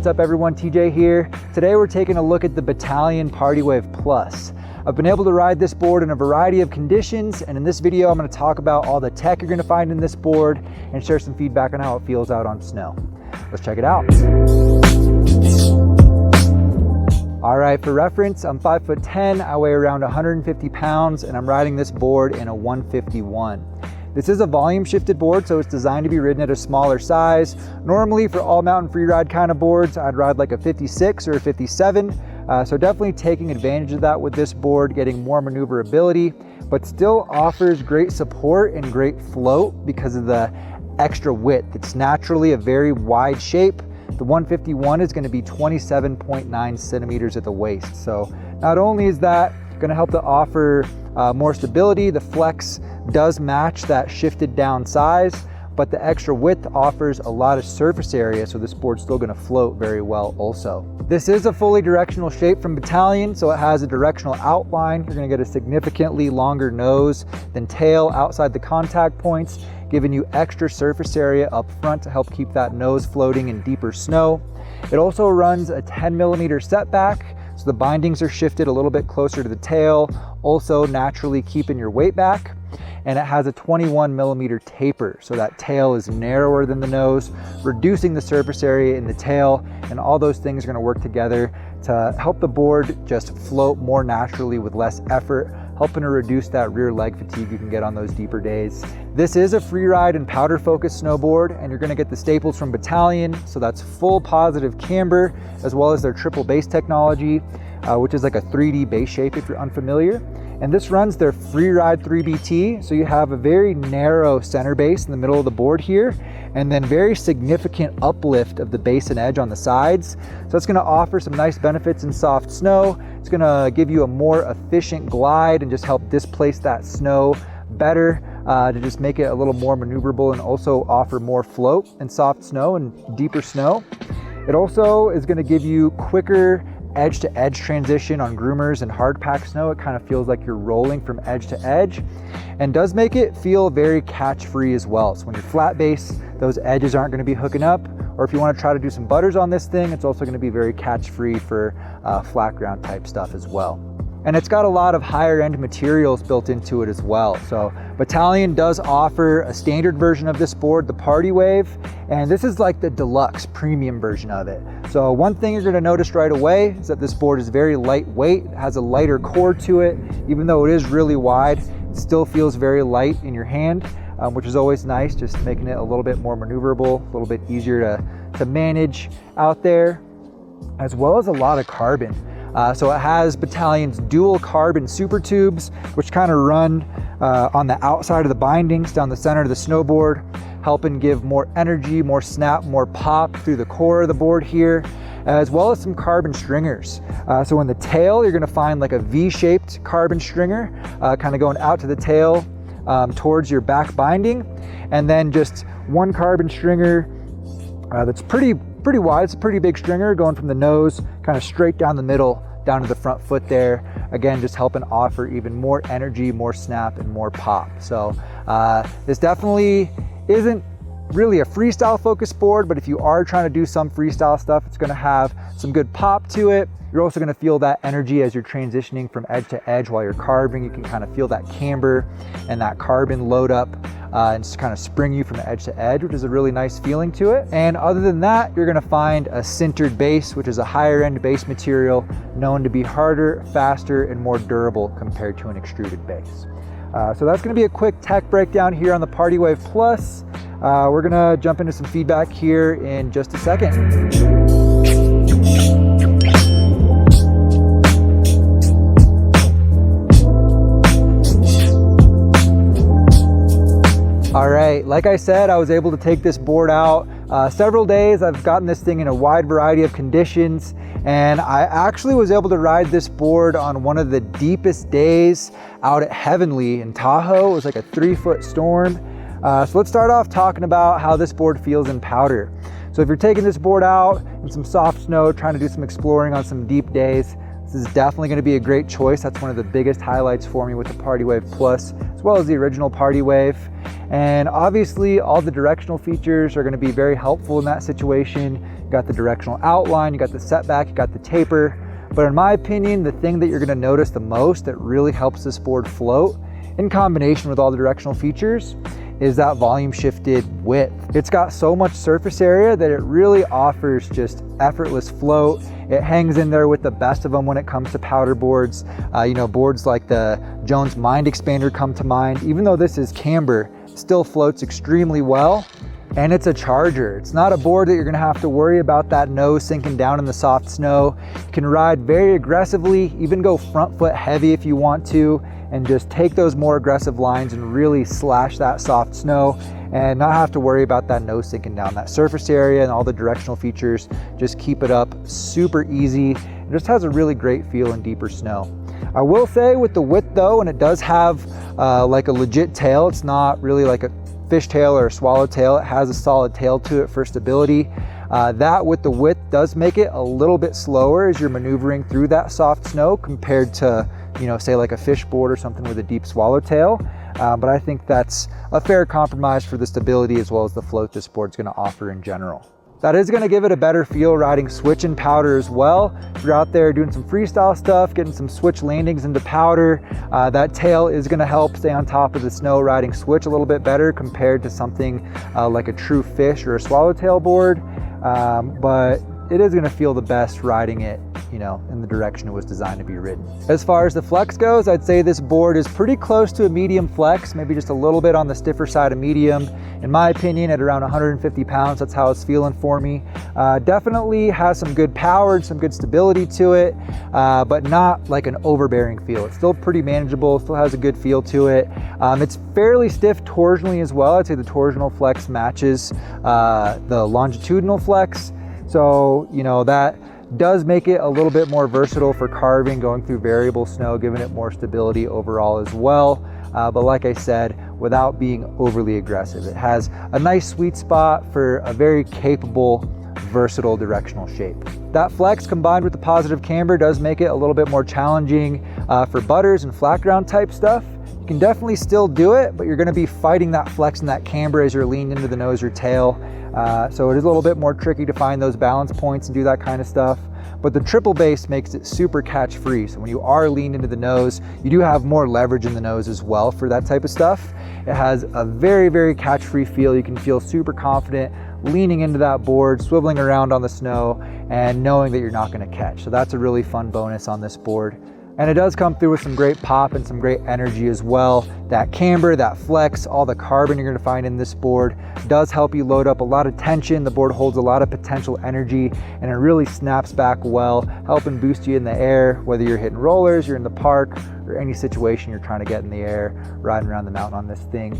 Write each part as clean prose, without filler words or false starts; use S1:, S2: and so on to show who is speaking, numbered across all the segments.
S1: What's up everyone, TJ here. Today we're taking a look at the Bataleon Party Wave Plus. I've been able to ride this board in a variety of conditions, and in this video I'm going to talk about all the tech you're going to find in this board and share some feedback on how it feels out on snow. Let's check it out. All right, for reference, I'm 5'10", I weigh around 150 pounds, and I'm riding this board in a 151. This is a volume shifted board, so it's designed to be ridden at a smaller size. Normally for all mountain free ride kind of boards, I'd ride like a 56 or a 57. So definitely taking advantage of that with this board, getting more maneuverability, but still offers great support and great float because of the extra width. It's naturally a very wide shape. The 151 is going to be 27.9 centimeters at the waist. So not only is that going to help to offer more stability, the flex does match that shifted down size, but the extra width offers a lot of surface area, so this board's still going to float very well also. This is a fully directional shape from Bataleon, so it has a directional outline. You're going to get a significantly longer nose than tail outside the contact points, giving you extra surface area up front to help keep that nose floating in deeper snow. It also runs a 10mm setback, so the bindings are shifted a little bit closer to the tail, also naturally keeping your weight back. And it has a 21mm taper, so that tail is narrower than the nose, reducing the surface area in the tail, and all those things are going to work together to help the board just float more naturally with less effort, helping to reduce that rear leg fatigue you can get on those deeper days. This is a free ride and powder focused snowboard, and you're going to get the staples from Bataleon, so that's full positive camber, as well as their triple base technology, which is like a 3D base shape if you're unfamiliar. And this runs their FREERIDE 3BT, so you have a very narrow center base in the middle of the board here, and then very significant uplift of the base and edge on the sides. So it's going to offer some nice benefits in soft snow. It's going to give you a more efficient glide and just help displace that snow better, to just make it a little more maneuverable and also offer more float in soft snow and deeper snow. It also is going to give you quicker edge to edge transition on groomers and hard pack snow. It kind of feels like you're rolling from edge to edge, and does make it feel very catch free as well. So when you're flat base, those edges aren't going to be hooking up, or if you want to try to do some butters on this thing, it's also going to be very catch free for flat ground type stuff as well. And it's got a lot of higher end materials built into it as well. So Bataleon does offer a standard version of this board, the Party Wave, and this is like the deluxe premium version of it. So one thing you're going to notice right away is that this board is very lightweight. It has a lighter core to it. Even though it is really wide, it still feels very light in your hand, which is always nice, just making it a little bit more maneuverable, a little bit easier to manage out there, as well as a lot of carbon. So it has Bataleon's dual carbon super tubes, which kind of run on the outside of the bindings down the center of the snowboard, helping give more energy, more snap, more pop through the core of the board here, as well as some carbon stringers. So in the tail, you're gonna find like a V-shaped carbon stringer, kind of going out to the tail towards your back binding, and then just one carbon stringer that's pretty wide. It's a pretty big stringer going from the nose kind of straight down the middle down to the front foot there. Again, just helping offer even more energy, more snap, and more pop. So this definitely isn't really a freestyle focused board, but if you are trying to do some freestyle stuff, it's going to have some good pop to it. You're also going to feel that energy as you're transitioning from edge to edge while you're carving. You can kind of feel that camber and that carbon load up and just kind of spring you from edge to edge, which is a really nice feeling to it. And other than that, you're going to find a sintered base, which is a higher end base material known to be harder, faster, and more durable compared to an extruded base. So that's going to be a quick tech breakdown here on the Party Wave Plus. We're going to jump into some feedback here in just a second. All right, like I said, I was able to take this board out several days. I've gotten this thing in a wide variety of conditions, and I actually was able to ride this board on one of the deepest days out at Heavenly in Tahoe. It was like a 3-foot storm. So let's start off talking about how this board feels in powder. So if you're taking this board out in some soft snow, trying to do some exploring on some deep days, this is definitely going to be a great choice. That's one of the biggest highlights for me with the Party Wave Plus, as well as the original Party Wave. And obviously all the directional features are going to be very helpful in that situation. you got the directional outline, you got the setback, you got the taper. But in my opinion, the thing that you're gonna notice the most that really helps this board float, in combination with all the directional features, is that volume shifted width. It's got so much surface area that it really offers just effortless float. It hangs in there with the best of them when it comes to powder boards. You know, boards like the Jones Mind Expander come to mind. Even though this is camber, it still floats extremely well. And it's a charger. It's not a board that you're gonna have to worry about that nose sinking down in the soft snow. You can ride very aggressively, even go front foot heavy if you want to, and just take those more aggressive lines and really slash that soft snow and not have to worry about that nose sinking down. That surface area and all the directional features just keep it up super easy. It just has a really great feel in deeper snow. I will say with the width though, and it does have like a legit tail, it's not really like a fishtail or a swallowtail. It has a solid tail to it for stability. That with the width does make it a little bit slower as you're maneuvering through that soft snow compared to, you know, say like a fish board or something with a deep swallowtail. But I think that's a fair compromise for the stability as well as the float this board's gonna offer in general. That is gonna give it a better feel riding switch and powder as well. If you're out there doing some freestyle stuff, getting some switch landings into powder, that tail is gonna help stay on top of the snow riding switch a little bit better compared to something like a true fish or a swallowtail board. But it is gonna feel the best riding it, you know, in the direction it was designed to be ridden. As far as the flex goes, I'd say this board is pretty close to a medium flex, maybe just a little bit on the stiffer side of medium. In my opinion, at around 150 pounds, that's how it's feeling for me. Definitely has some good power and some good stability to it, but not like an overbearing feel. It's still pretty manageable, still has a good feel to it. It's fairly stiff torsionally as well. I'd say the torsional flex matches the longitudinal flex. So, you know, that does make it a little bit more versatile for carving, going through variable snow, giving it more stability overall as well. But like I said, without being overly aggressive. It has a nice sweet spot for a very capable, versatile directional shape. That flex combined with the positive camber does make it a little bit more challenging for butters and flat ground type stuff. You can definitely still do it, but you're gonna be fighting that flex and that camber as you're leaned into the nose or tail. So it is a little bit more tricky to find those balance points and do that kind of stuff. But the triple base makes it super catch free. So when you are leaned into the nose, you do have more leverage in the nose as well for that type of stuff. It has a very, very catch free feel. You can feel super confident leaning into that board, swiveling around on the snow and knowing that you're not gonna catch. So that's a really fun bonus on this board. And it does come through with some great pop and some great energy as well. That camber, that flex, all the carbon you're gonna find in this board does help you load up a lot of tension. The board holds a lot of potential energy and it really snaps back well, helping boost you in the air, whether you're hitting rollers, you're in the park, or any situation you're trying to get in the air, riding around the mountain on this thing.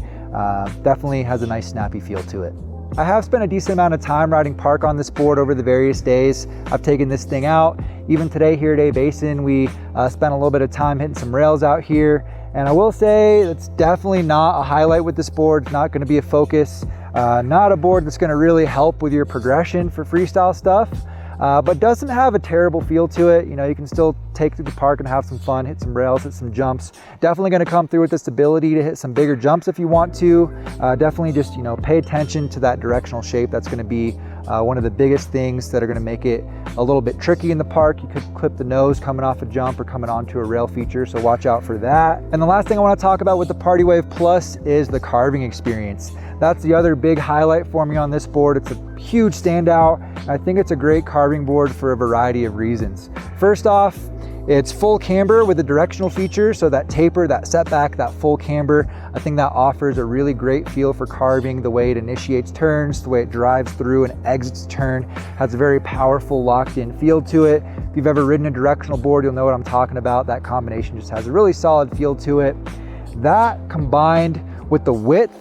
S1: Definitely has a nice snappy feel to it. I have spent a decent amount of time riding park on this board over the various days. I've taken this thing out. Even today here at A Basin, we spent a little bit of time hitting some rails out here. And I will say it's definitely not a highlight with this board. It's not gonna be a focus. Not a board that's gonna really help with your progression for freestyle stuff. But doesn't have a terrible feel to it. You know, you can still take through the park and have some fun, hit some rails, hit some jumps. Definitely gonna come through with this ability to hit some bigger jumps if you want to. Definitely just, you know, pay attention to that directional shape. That's gonna be one of the biggest things that are gonna make it a little bit tricky in the park. You could clip the nose coming off a jump or coming onto a rail feature, so watch out for that. And the last thing I wanna talk about with the Party Wave Plus is the carving experience. That's the other big highlight for me on this board. It's a huge standout. I think it's a great carving board for a variety of reasons. First off, it's full camber with a directional feature, so that taper, that setback, that full camber, I think that offers a really great feel for carving. The way it initiates turns, the way it drives through and exits a turn, has a very powerful locked in feel to it. If you've ever ridden a directional board, you'll know what I'm talking about. That combination just has a really solid feel to it. That combined with the width,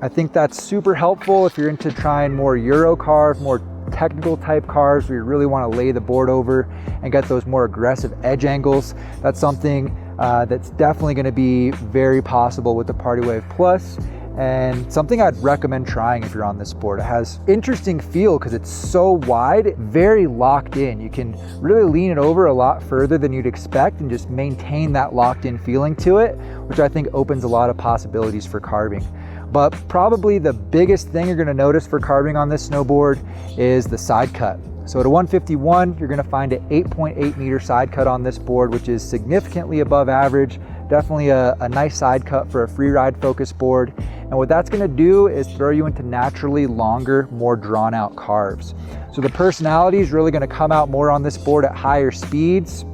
S1: I think that's super helpful if you're into trying more Euro carve, more technical type carves where you really want to lay the board over and get those more aggressive edge angles. That's something that's definitely going to be very possible with the Party Wave Plus, and something I'd recommend trying if you're on this board. It has interesting feel because it's so wide, very locked in. You can really lean it over a lot further than you'd expect and just maintain that locked in feeling to it, which I think opens a lot of possibilities for carving. But probably the biggest thing you're gonna notice for carving on this snowboard is the side cut. So at a 151, you're gonna find an 8.8 meter side cut on this board, which is significantly above average. Definitely a nice side cut for a FREERIDE focus board. And what that's gonna do is throw you into naturally longer, more drawn out carves. So the personality is really gonna come out more on this board at higher speeds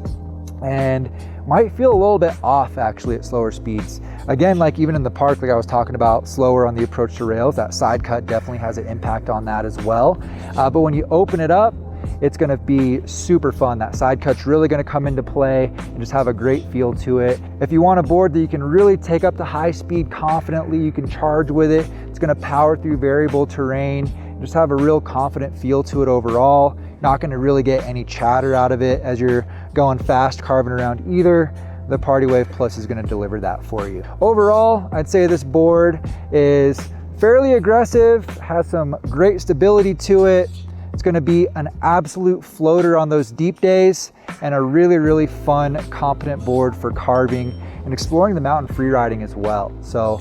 S1: and might feel a little bit off actually at slower speeds. Again, like even in the park, like I was talking about, slower on the approach to rails, that side cut definitely has an impact on that as well. But when you open it up, it's gonna be super fun. That side cut's really gonna come into play and just have a great feel to it. If you want a board that you can really take up to high speed confidently, you can charge with it. It's gonna power through variable terrain, just have a real confident feel to it overall. Not gonna really get any chatter out of it as you're going fast carving around either. The Party Wave Plus is gonna deliver that for you. Overall, I'd say this board is fairly aggressive, has some great stability to it. It's gonna be an absolute floater on those deep days and a really, really fun, competent board for carving and exploring the mountain free riding as well. So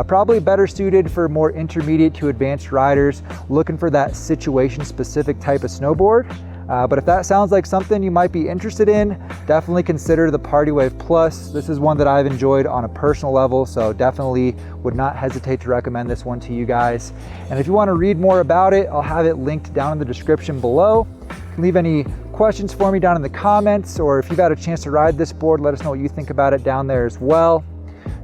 S1: probably better suited for more intermediate to advanced riders looking for that situation specific type of snowboard. But if that sounds like something you might be interested in, definitely consider the Party Wave Plus. This is one that I've enjoyed on a personal level, so definitely would not hesitate to recommend this one to you guys. And if you want to read more about it, I'll have it linked down in the description below. You can leave any questions for me down in the comments, or if you've had a chance to ride this board, let us know what you think about it down there as well.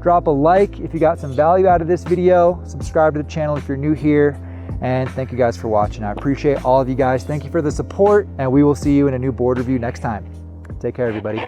S1: Drop a like if you got some value out of this video. Subscribe to the channel if you're new here. And thank you guys for watching. I appreciate all of you guys. Thank you for the support, and we will see you in a new board review next time. Take care, everybody.